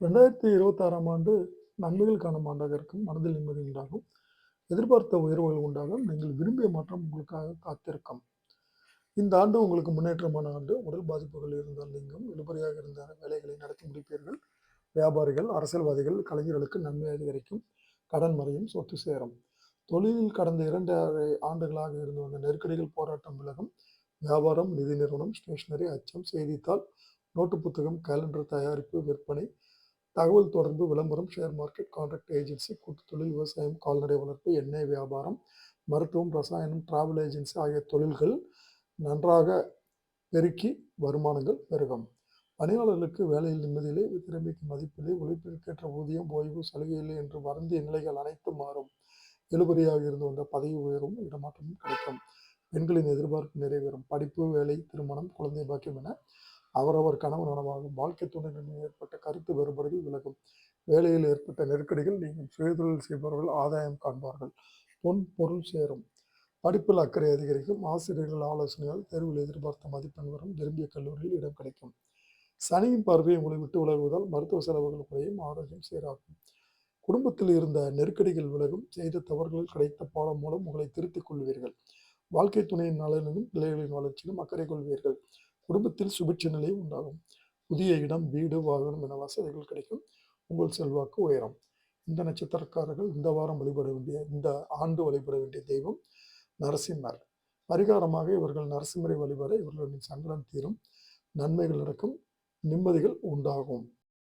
2026ஆம் ஆண்டு நன்மைகள் காணும் ஆண்டாக இருக்கும். மனதில் நிம்மதி உண்டாகும். எதிர்பார்த்த உயர்வுகள் உண்டாகும். நீங்கள் விரும்பிய மாற்றம் உங்களுக்காக காத்திருக்கும். இந்த ஆண்டு உங்களுக்கு முன்னேற்றமான ஆண்டு. உடல் பாதிப்புகள் இருந்தால் நீங்கும். இழுபறியாக இருந்த வேலைகளை நடத்தி முடிப்பீர்கள். வியாபாரிகள், அரசியல்வாதிகள், கலைஞர்களுக்கு நன்மை அதிகரிக்கும். கடன் மறையும், சொத்து சேரும். தொழிலில் கடந்த 2 ஆண்டுகளாக இருந்து வந்த நெருக்கடிகள், போராட்டம் விலகும். வியாபாரம், நிதி நிறுவனம், ஸ்டேஷனரி, அச்சம், செய்தித்தாள், நோட்டு புத்தகம், கேலண்டர் தயாரிப்பு, விற்பனை, தகவல் தொடர்பு, விளம்பரம், ஷேர் மார்க்கெட், கான்ட்ராக்ட் ஏஜென்சி, கூட்டுத்தொழில், விவசாயம், கால்நடை வளர்ப்பு, எண்ணெய் வியாபாரம், மருத்துவம், ரசாயனம், டிராவல் ஏஜென்சி ஆகிய தொழில்கள் நன்றாக பெருக்கி வருமானங்கள் பெருகும். பணியாளர்களுக்கு வேலையில் நிம்மதியில்லை, திறமைக்கு மதிப்பில்லை, உழைப்பிற்கேற்ற ஊதியம், ஓய்வு, சலுகை இல்லை என்று வருந்திய நிலைகள் அனைத்தும் மாறும். இழுபறியாக இருந்து வந்த பதவி உயர்வும் இடமாற்றமும் கிடைக்கும். பெண்களின் எதிர்பார்ப்பு நிறைவேறும். படிப்பு, வேலை, திருமணம், குழந்தை பாக்கியம் என அவரவர் கனவு நனவாகும். வாழ்க்கை துணையுடன் ஏற்பட்ட கருத்து வேறுபாடுகள் விலகும். வேலையில் ஏற்பட்ட நெருக்கடிகள் நீங்கும். சுயதொழில் செய்பவர்கள் ஆதாயம் காண்பார்கள். பொன் பொருள் சேரும். படிப்பில் அக்கறை அதிகரிக்கும். ஆசிரியர்கள் ஆலோசனையால் தேர்வில் எதிர்பார்த்த மதிப்பெண் வரும். விரும்பிய கல்லூரியில் இடம் கிடைக்கும். சனியின் பார்வை உங்களை விட்டு விலகுவதால் மருத்துவ செலவுகள் குறையும். ஆரோக்கியம் சீராகும். குடும்பத்தில் இருந்த நெருக்கடிகள் விலகும். செய்த தவறுகள் கிடைத்த பாடம் மூலம் உங்களை திருத்திக் கொள்வீர்கள். வாழ்க்கை துணையின் நலனிலும் பிள்ளைகளின் வளர்ச்சியிலும் அக்கறை கொள்வீர்கள். குடும்பத்தில் சுபிட்ச நிலை உண்டாகும். புதிய இடம், வீடு, வாகனம் என வசதிகள் கிடைக்கும். உங்கள் செல்வாக்கு உயரும். இந்த நட்சத்திரக்காரர்கள் இந்த ஆண்டு வழிபட வேண்டிய தெய்வம் நரசிம்மர். பரிகாரமாக இவர்கள் நரசிம்மரை வழிபட இவர்களின் சங்கடம் தீரும். நன்மைகள் நடக்கும். நிம்மதிகள் உண்டாகும்.